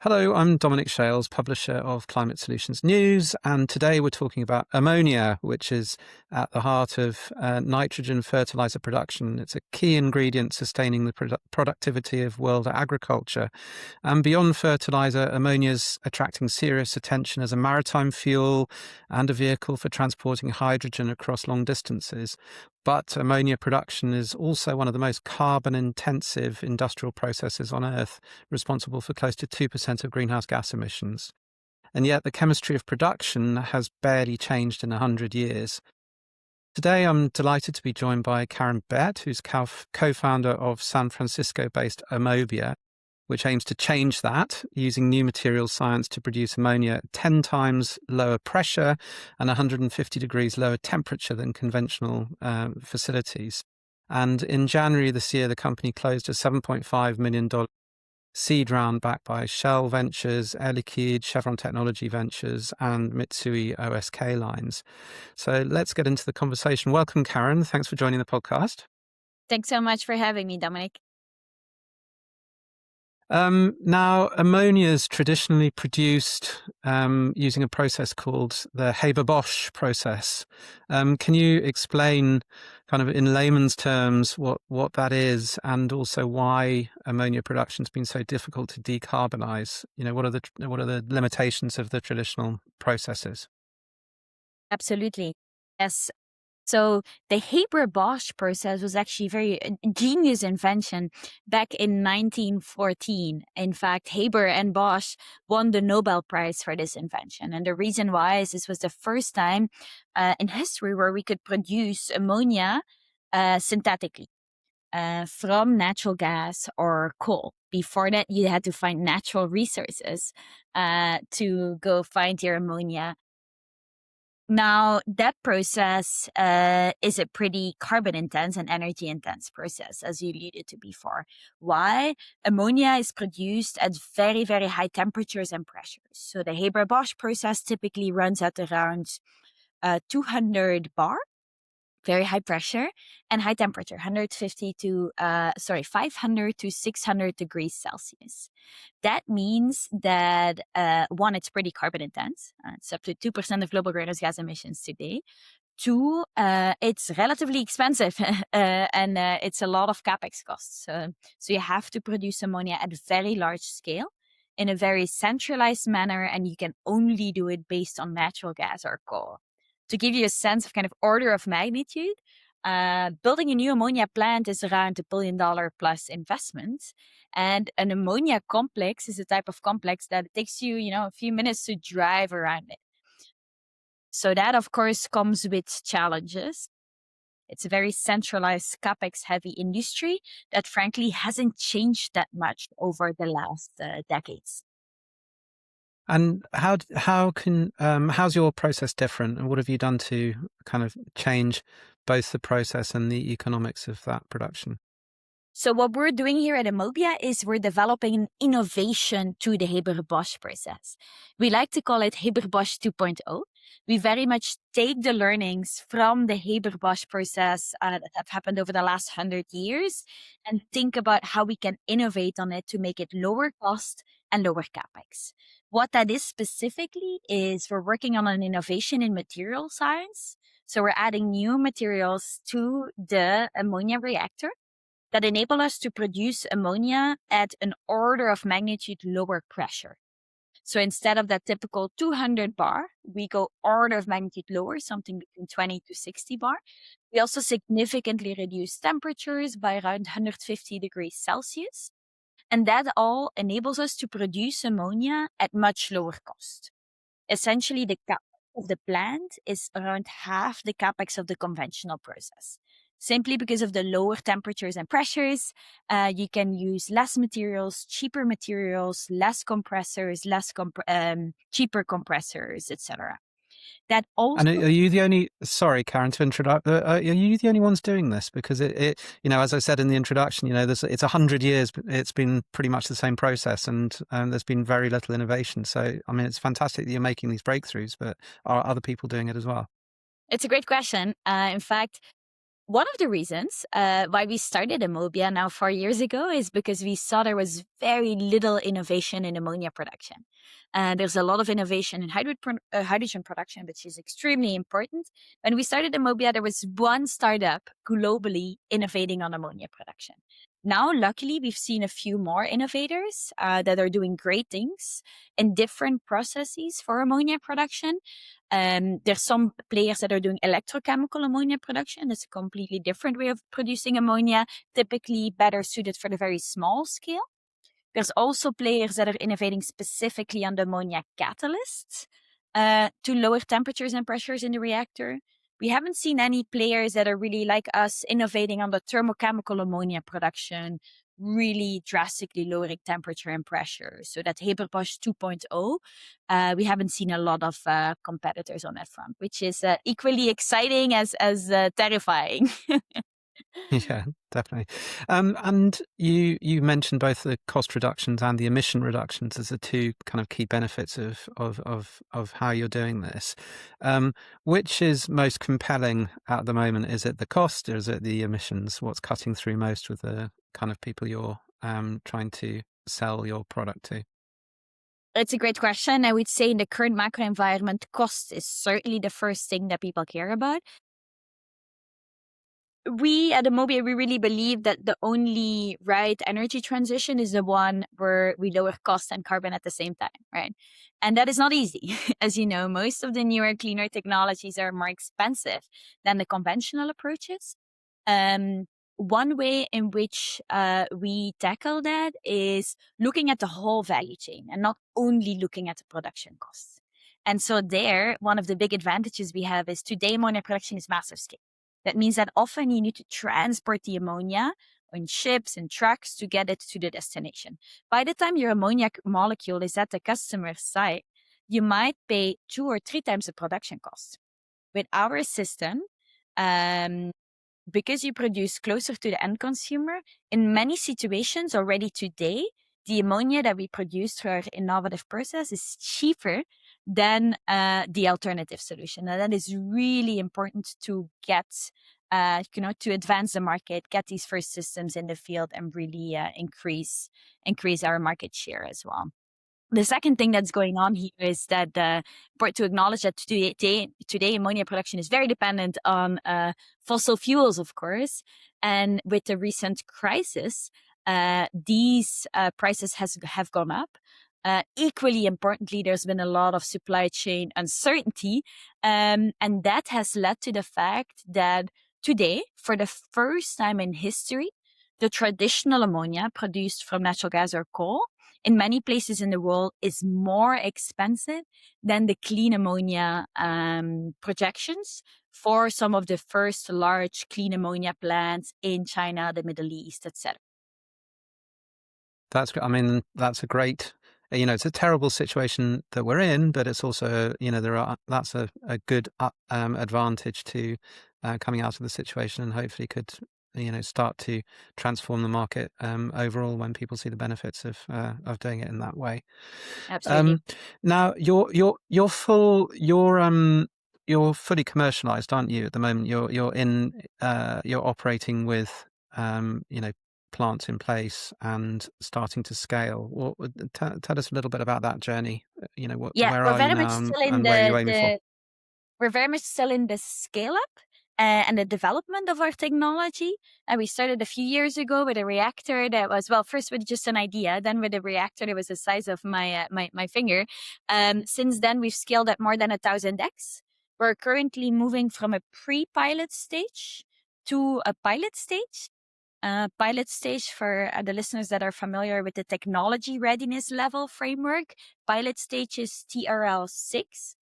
Hello, I'm Dominic Shales, publisher of Climate Solutions News, and today we're talking about ammonia, which is at the heart of nitrogen fertilizer production. It's a key ingredient sustaining the productivity of world agriculture. And beyond fertilizer, ammonia is attracting serious attention as a maritime fuel and a vehicle for transporting hydrogen across long distances. But ammonia production is also one of the most carbon-intensive industrial processes on Earth, responsible for close to 2% of greenhouse gas emissions. And yet the chemistry of production has barely changed in 100 years. Today, I'm delighted to be joined by Karen Baert, who's co-founder of San Francisco-based Ammobia, which aims to change that using new materials science to produce ammonia at 10 times lower pressure and 150 degrees lower temperature than conventional facilities. And in January this year, the company closed a $7.5 million seed round backed by Shell Ventures, Liquide, Chevron Technology Ventures, and Mitsui OSK Lines. So let's get into the conversation. Welcome, Karen. Thanks for joining the podcast. Thanks so much for having me, Dominic. Now, ammonia is traditionally produced using a process called the Haber-Bosch process. Can you explain, kind of in layman's terms, what that is, and also why ammonia production has been so difficult to decarbonise? You know, what are the limitations of the traditional processes? Absolutely. Yes. So the Haber-Bosch process was actually a very genius invention back in 1914. In fact, Haber and Bosch won the Nobel Prize for this invention. And the reason why is this was the first time in history where we could produce ammonia synthetically from natural gas or coal. Before that, you had to find natural resources to go find your ammonia. Now, that process is a pretty carbon intense and energy intense process, as you alluded to before. Why? Ammonia is produced at very, very high temperatures and pressures. So the Haber-Bosch process typically runs at around 200 bar, very high pressure, and high temperature, 500 to 600 degrees Celsius. That means that, one, it's pretty carbon intense. It's up to 2% of global greenhouse gas emissions today. Two, it's relatively expensive and it's a lot of capex costs. So you have to produce ammonia at very large scale in a very centralized manner, and you can only do it based on natural gas or coal. To give you a sense of kind of order of magnitude, building a new ammonia plant is around $1 billion plus investment. And an ammonia complex is a type of complex that it takes you, a few minutes to drive around it. So that, of course, comes with challenges. It's a very centralized, capex heavy industry that frankly hasn't changed that much over the last decades. And how's your process different, and what have you done to kind of change both the process and the economics of that production? So what we're doing here at Ammobia is we're developing an innovation to the Haber-Bosch process. We like to call it Haber-Bosch 2.0. We very much take the learnings from the Haber-Bosch process that have happened over the last 100 years and think about how we can innovate on it to make it lower cost and lower capex. What that is specifically is we're working on an innovation in material science. So we're adding new materials to the ammonia reactor that enable us to produce ammonia at an order of magnitude lower pressure. So instead of that typical 200 bar, we go order of magnitude lower, something between 20 to 60 bar. We also significantly reduce temperatures by around 150 degrees Celsius. And that all enables us to produce ammonia at much lower cost. Essentially, the capex of the plant is around half the capex of the conventional process. Simply because of the lower temperatures and pressures, you can use less materials, cheaper materials, less compressors, cheaper compressors, etc. That also. And are you the only? Sorry, Karen, to interrupt. Are you the only ones doing this? Because it, as I said in the introduction, it's 100 years. It's been pretty much the same process, and there's been very little innovation. So, I mean, it's fantastic that you're making these breakthroughs, but are other people doing it as well? It's a great question. In fact, One of the reasons why we started Ammobia now 4 years ago is because we saw there was very little innovation in ammonia production. There's a lot of innovation in hydrogen production, which is extremely important. When we started Ammobia, there was one startup globally innovating on ammonia production. Now, luckily, we've seen a few more innovators that are doing great things in different processes for ammonia production. There's some players that are doing electrochemical ammonia production. It's a completely different way of producing ammonia, typically better suited for the very small scale. There's also players that are innovating specifically on the ammonia catalysts to lower temperatures and pressures in the reactor. We haven't seen any players that are really like us innovating on the thermochemical ammonia production, really drastically lowering temperature and pressure. So that Haber-Bosch 2.0, we haven't seen a lot of competitors on that front, which is equally exciting as terrifying. Yeah, definitely. And you mentioned both the cost reductions and the emission reductions as the two kind of key benefits of how you're doing this. Which is most compelling at the moment? Is it the cost or is it the emissions? What's cutting through most with the kind of people you're trying to sell your product to? It's a great question. I would say in the current macro environment, cost is certainly the first thing that people care about. We at Ammobia, we really believe that the only right energy transition is the one where we lower cost and carbon at the same time, right? And that is not easy. As you know, most of the newer, cleaner technologies are more expensive than the conventional approaches. One way in which we tackle that is looking at the whole value chain and not only looking at the production costs. And so there, one of the big advantages we have is today ammonia production is massive scale. That means that often you need to transport the ammonia on ships and trucks to get it to the destination. By the time your ammonia molecule is at the customer's site, you might pay 2 or 3 times the production cost. With our system, because you produce closer to the end consumer, in many situations already today, the ammonia that we produce through our innovative process is cheaper than the alternative solution. And that is really important to get, to advance the market, get these first systems in the field and really increase our market share as well. The second thing that's going on here is that important to acknowledge that today ammonia production is very dependent on fossil fuels, of course. And with the recent crisis, these prices have gone up. Equally importantly, there's been a lot of supply chain uncertainty. And that has led to the fact that today, for the first time in history, the traditional ammonia produced from natural gas or coal in many places in the world is more expensive than the clean ammonia projections for some of the first large clean ammonia plants in China, the Middle East, etc. That's a great, it's a terrible situation that we're in, but it's also, that's a good advantage to coming out of the situation, and hopefully could, start to transform the market overall when people see the benefits of doing it in that way. Absolutely. Now you're fully commercialized, aren't you? At the moment, you're operating with plants in place and starting to scale. Well, tell us a little bit about that journey. Where are you now, and where are you aiming for? We're very much still in the scale up and the development of our technology. And we started a few years ago with a reactor that was, first with just an idea, then with a reactor that was the size of my finger. Since then, we've scaled at more than 1,000x. We're currently moving from a pre-pilot stage to a pilot stage. Pilot stage, for the listeners that are familiar with the technology readiness level framework, pilot stage is TRL 6.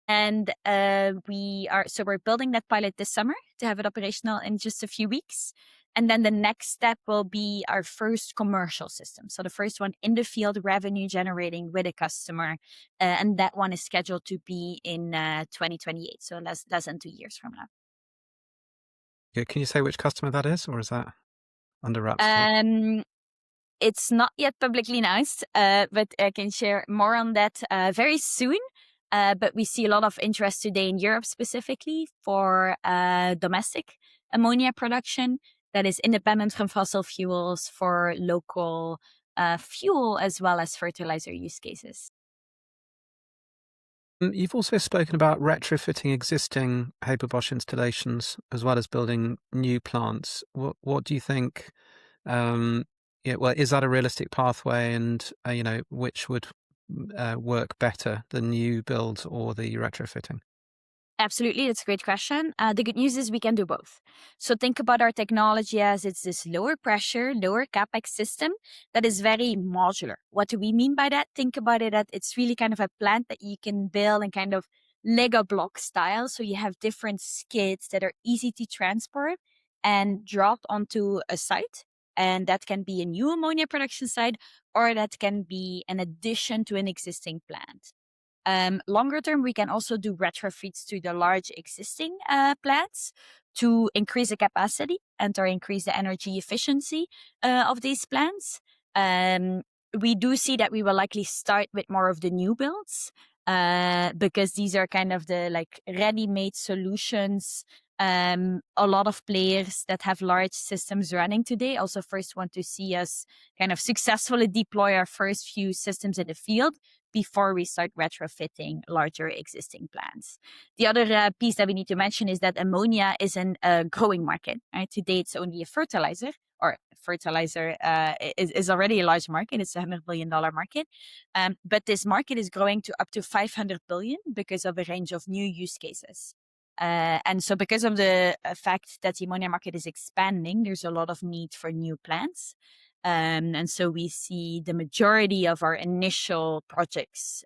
And we're building that pilot this summer to have it operational in just a few weeks. And then the next step will be our first commercial system. So the first one in the field, revenue generating with a customer. And that one is scheduled to be in 2028. So less than 2 years from now. Yeah, can you say which customer that is, or is that under wraps? It's not yet publicly announced, but I can share more on that very soon. But we see a lot of interest today in Europe specifically for domestic ammonia production that is independent from fossil fuels for local fuel as well as fertilizer use cases. You've also spoken about retrofitting existing Haber-Bosch installations as well as building new plants. What do you think? Yeah, well, is that a realistic pathway, and which would work better, the new builds or the retrofitting? Absolutely, that's a great question. The good news is we can do both. So think about our technology as it's this lower pressure, lower capex system that is very modular. What do we mean by that? Think about it that it's really kind of a plant that you can build in kind of Lego block style. So you have different skids that are easy to transport and drop onto a site. And that can be a new ammonia production site, or that can be an addition to an existing plant. Longer term, we can also do retrofits to the large existing plants to increase the capacity and or increase the energy efficiency of these plants. We do see that we will likely start with more of the new builds because these are kind of the like ready-made solutions. A lot of players that have large systems running today also first want to see us kind of successfully deploy our first few systems in the field before we start retrofitting larger existing plants. The other piece that we need to mention is that ammonia is a growing market. Right? Today, it's only a fertilizer, or fertilizer is already a large market. It's a $100 billion market. But this market is growing to up to 500 billion because of a range of new use cases. And so because of the fact that the ammonia market is expanding, there's a lot of need for new plants. And so we see the majority of our initial projects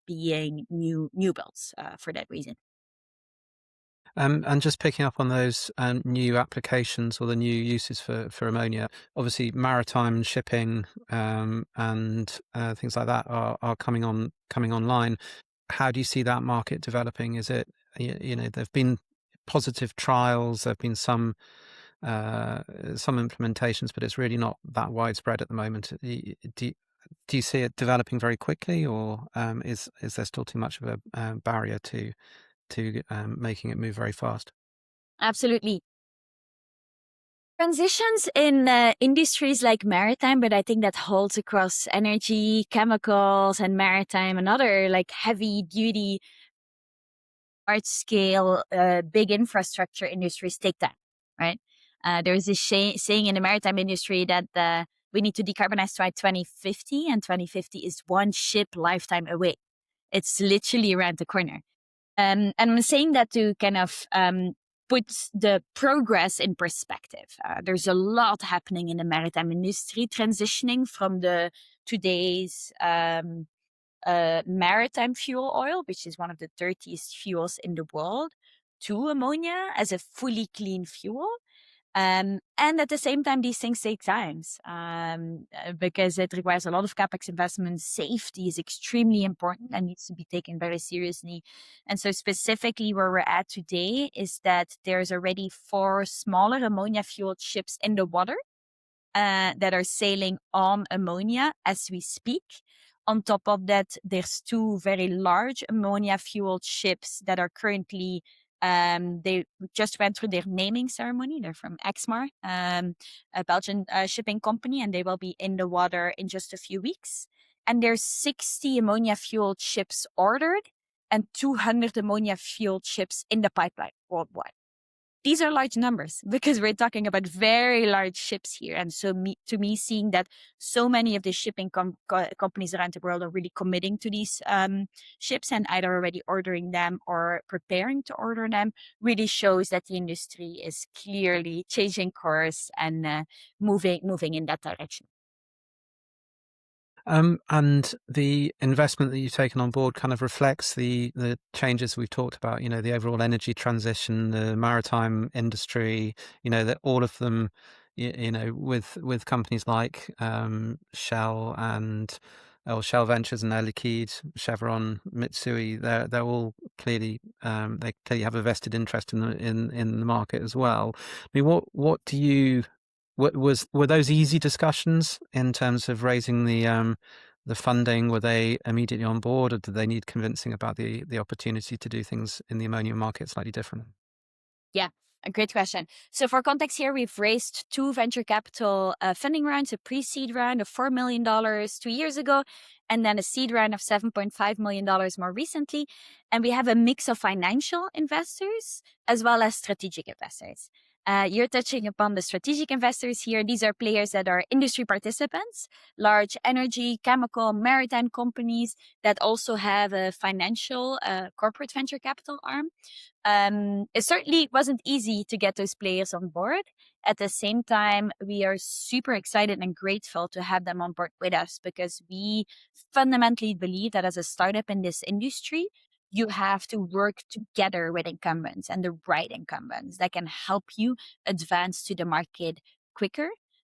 being new builds for that reason. And just picking up on those new applications or the new uses for ammonia, obviously maritime shipping and things like that are coming online. How do you see that market developing? Is it, there've been positive trials, there've been some implementations, but it's really not that widespread at the moment. Do you see it developing very quickly, or is there still too much of a barrier to making it move very fast? Absolutely. Transitions in industries like maritime, but I think that holds across energy, chemicals, and maritime and other like heavy duty, large scale, big infrastructure industries take time, right? There's this saying in the maritime industry that we need to decarbonize by 2050, and 2050 is one ship lifetime away. It's literally around the corner. And I'm saying that to kind of put the progress in perspective. There's a lot happening in the maritime industry, transitioning from the today's maritime fuel oil, which is one of the dirtiest fuels in the world, to ammonia as a fully clean fuel. And at the same time, these things take time because it requires a lot of capex investment. Safety is extremely important and needs to be taken very seriously. And so specifically where we're at today is that there's already 4 smaller ammonia-fueled ships in the water that are sailing on ammonia as we speak. On top of that, there's 2 very large ammonia-fueled ships that are currently they just went through their naming ceremony. They're from Exmar, a Belgian shipping company, and they will be in the water in just a few weeks. And there's 60 ammonia-fueled ships ordered and 200 ammonia-fueled ships in the pipeline worldwide. These are large numbers because we're talking about very large ships here. And so to me, seeing that so many of the shipping companies around the world are really committing to these ships and either already ordering them or preparing to order them really shows that the industry is clearly changing course and moving in that direction. And the investment that you've taken on board kind of reflects the changes we've talked about, the overall energy transition, the maritime industry, that all of them, with companies like Shell and Shell Ventures and Liquide, Chevron, Mitsui, they're all clearly they clearly have a vested interest in the market as well. I mean, what do you were those easy discussions in terms of raising the the funding? Were they immediately on board, or did they need convincing about the opportunity to do things in the ammonia market slightly different? Yeah, a great question. So for context here, we've raised 2 venture capital funding rounds, a pre-seed round of $4 million 2 years ago, and then a seed round of $7.5 million more recently. And we have a mix of financial investors as well as strategic investors. You're touching upon the strategic investors here. These are players that are industry participants, large energy, chemical, maritime companies that also have a financial corporate venture capital arm. It certainly wasn't easy to get those players on board. At the same time, we are super excited and grateful to have them on board with us because we fundamentally believe that as a startup in this industry, you have to work together with incumbents and the right incumbents that can help you advance to the market quicker,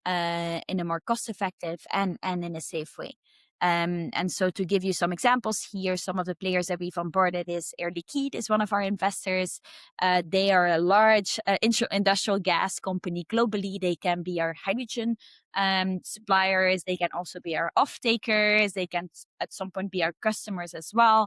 in a more cost effective and in a safe way. And so to give you some examples here, some of the players that we've onboarded is Air Liquide is one of our investors. They are a large industrial gas company globally. They can be our hydrogen suppliers. They can also be our off-takers. They can at some point be our customers as well.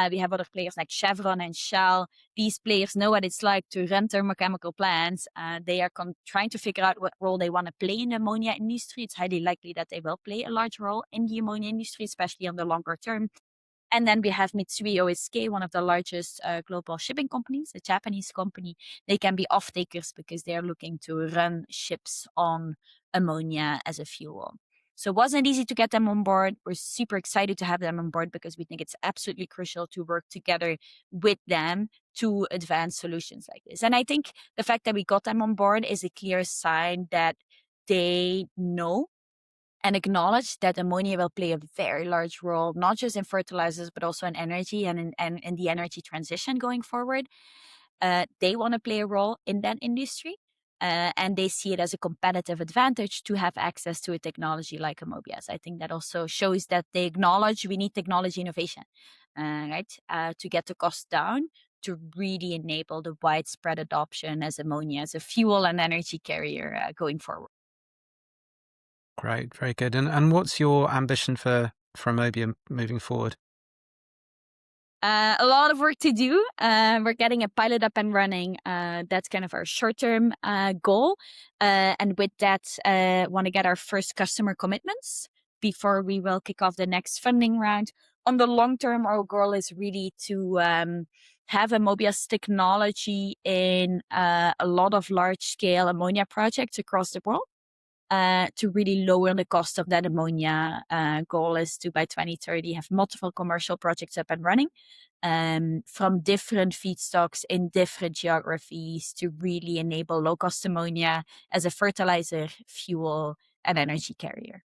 We have other players like Chevron and Shell. These players know what it's like to run thermochemical plants. They are trying to figure out what role they want to play in the ammonia industry. It's highly likely that they will play a large role in the ammonia industry, especially on the longer term. And then we have Mitsui OSK, one of the largest global shipping companies, a Japanese company. They can be off-takers because they're looking to run ships on ammonia as a fuel. So it wasn't easy to get them on board. We're super excited to have them on board because we think it's absolutely crucial to work together with them to advance solutions like this. And I think the fact that we got them on board is a clear sign that they know and acknowledge that ammonia will play a very large role, not just in fertilizers, but also in energy and in the energy transition going forward. They want to play a role in that industry. And they see it as a competitive advantage to have access to a technology like Ammobia. So I think that also shows that they acknowledge we need technology innovation, right? To get the cost down, to really enable the widespread adoption as ammonia as a fuel and energy carrier going forward. Great, very good. And what's your ambition for Ammobia moving forward? A lot of work to do. We're getting a pilot up and running. That's kind of our short-term goal. And with that, want to get our first customer commitments before we will kick off the next funding round. On the long term, our goal is really to have Ammobia's technology in a lot of large-scale ammonia projects across the world. To really lower the cost of that ammonia. Goal is to, by 2030, have multiple commercial projects up and running from different feedstocks in different geographies to really enable low-cost ammonia as a fertilizer, fuel, and energy carrier.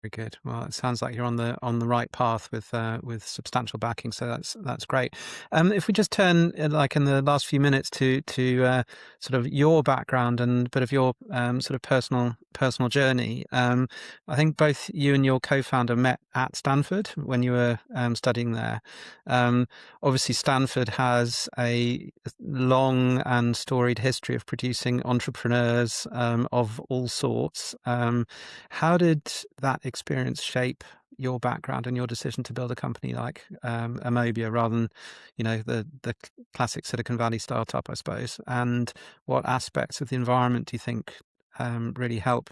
Very good. Well, it sounds like you're on the right path with substantial backing, so that's great. If we just turn, like in the last few minutes, to sort of your background and a bit of your sort of personal journey. I think both you and your co-founder met at Stanford when you were studying there. Obviously, Stanford has a long and storied history of producing entrepreneurs of all sorts. How did that experience shape your background and your decision to build a company like Ammobia rather than, the classic Silicon Valley startup, I suppose? And what aspects of the environment do you think really help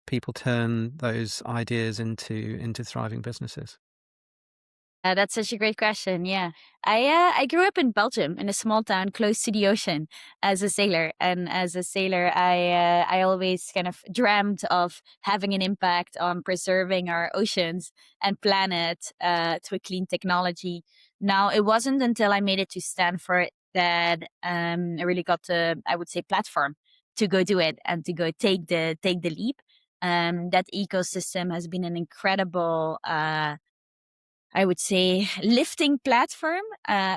people turn those ideas into thriving businesses? That's such a great question. Yeah, I grew up in Belgium in a small town close to the ocean as a sailor, and as a sailor, I always kind of dreamt of having an impact on preserving our oceans and planet through clean technology. Now, it wasn't until I made it to Stanford that I really got the, I would say, platform to go do it and to go take the leap. That ecosystem has been an incredible. I would say, lifting platform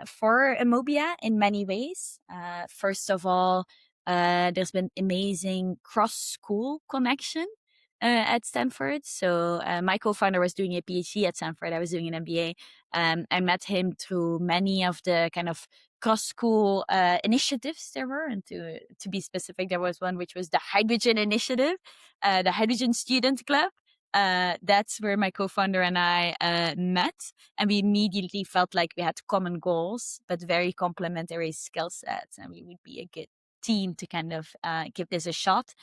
for Ammobia in many ways. First of all, there's been amazing cross-school connection at Stanford. So my co-founder was doing a PhD at Stanford. I was doing an MBA. I met him through many of the kind of cross-school initiatives there were. And to be specific, there was one which was the Hydrogen Initiative, the Hydrogen Student Club. That's where my co-founder and I met, and we immediately felt like we had common goals, but very complementary skill sets, and we would be a good team to kind of give this a shot.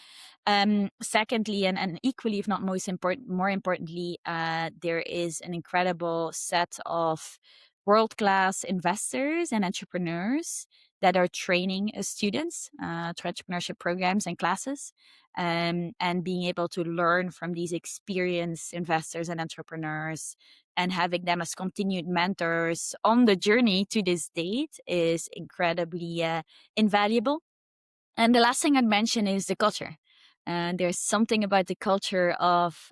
Secondly, and equally, if not more importantly, there is an incredible set of world-class investors and entrepreneurs that are training students through entrepreneurship programs and classes, and being able to learn from these experienced investors and entrepreneurs and having them as continued mentors on the journey to this date is incredibly invaluable. And the last thing I'd mention is the culture. There's something about the culture of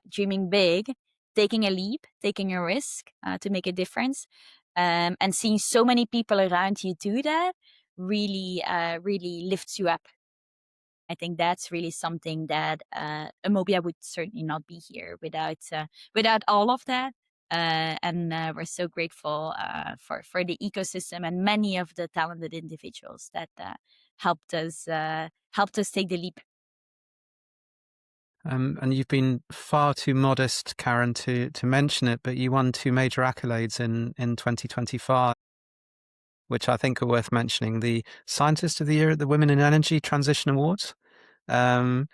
dreaming big, taking a leap, taking a risk to make a difference, and seeing so many people around you do that really, really lifts you up. I think that's really something that Ammobia would certainly not be here without all of that. And we're so grateful for the ecosystem and many of the talented individuals that helped us take the leap. And you've been far too modest, Karen, to mention it, but you won 2 major accolades in 2025, which I think are worth mentioning: the Scientist of the Year at the Women in Energy Transition Awards, and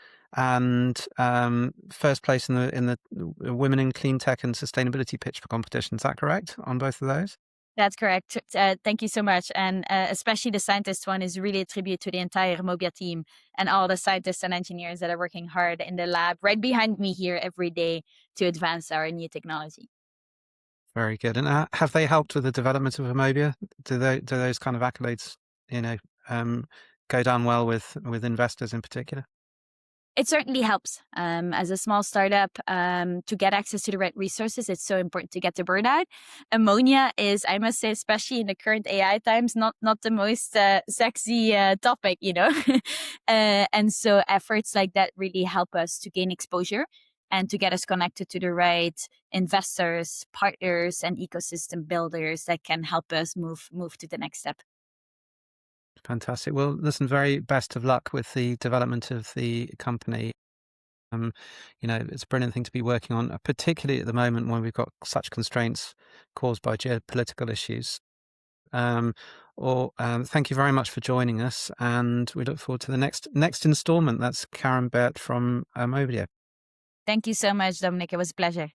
first place in the Women in Clean Tech and Sustainability Pitch for competition. Is that correct on both of those? That's correct. Thank you so much. And especially the scientist one is really a tribute to the entire Ammobia team and all the scientists and engineers that are working hard in the lab right behind me here every day to advance our new technology. Very good. And have they helped with the development of Ammobia? Do those kind of accolades, go down well with investors in particular? It certainly helps. As a small startup, to get access to the right resources, it's so important to get the word out. Ammonia is, I must say, especially in the current AI times, not the most sexy topic, and so efforts like that really help us to gain exposure and to get us connected to the right investors, partners, and ecosystem builders that can help us move to the next step. Fantastic. Well, listen, very best of luck with the development of the company. It's a brilliant thing to be working on, particularly at the moment when we've got such constraints caused by geopolitical issues. Thank you very much for joining us, and we look forward to the next installment. That's Karen Baert from Ammobia. Thank you so much, Dominic. It was a pleasure.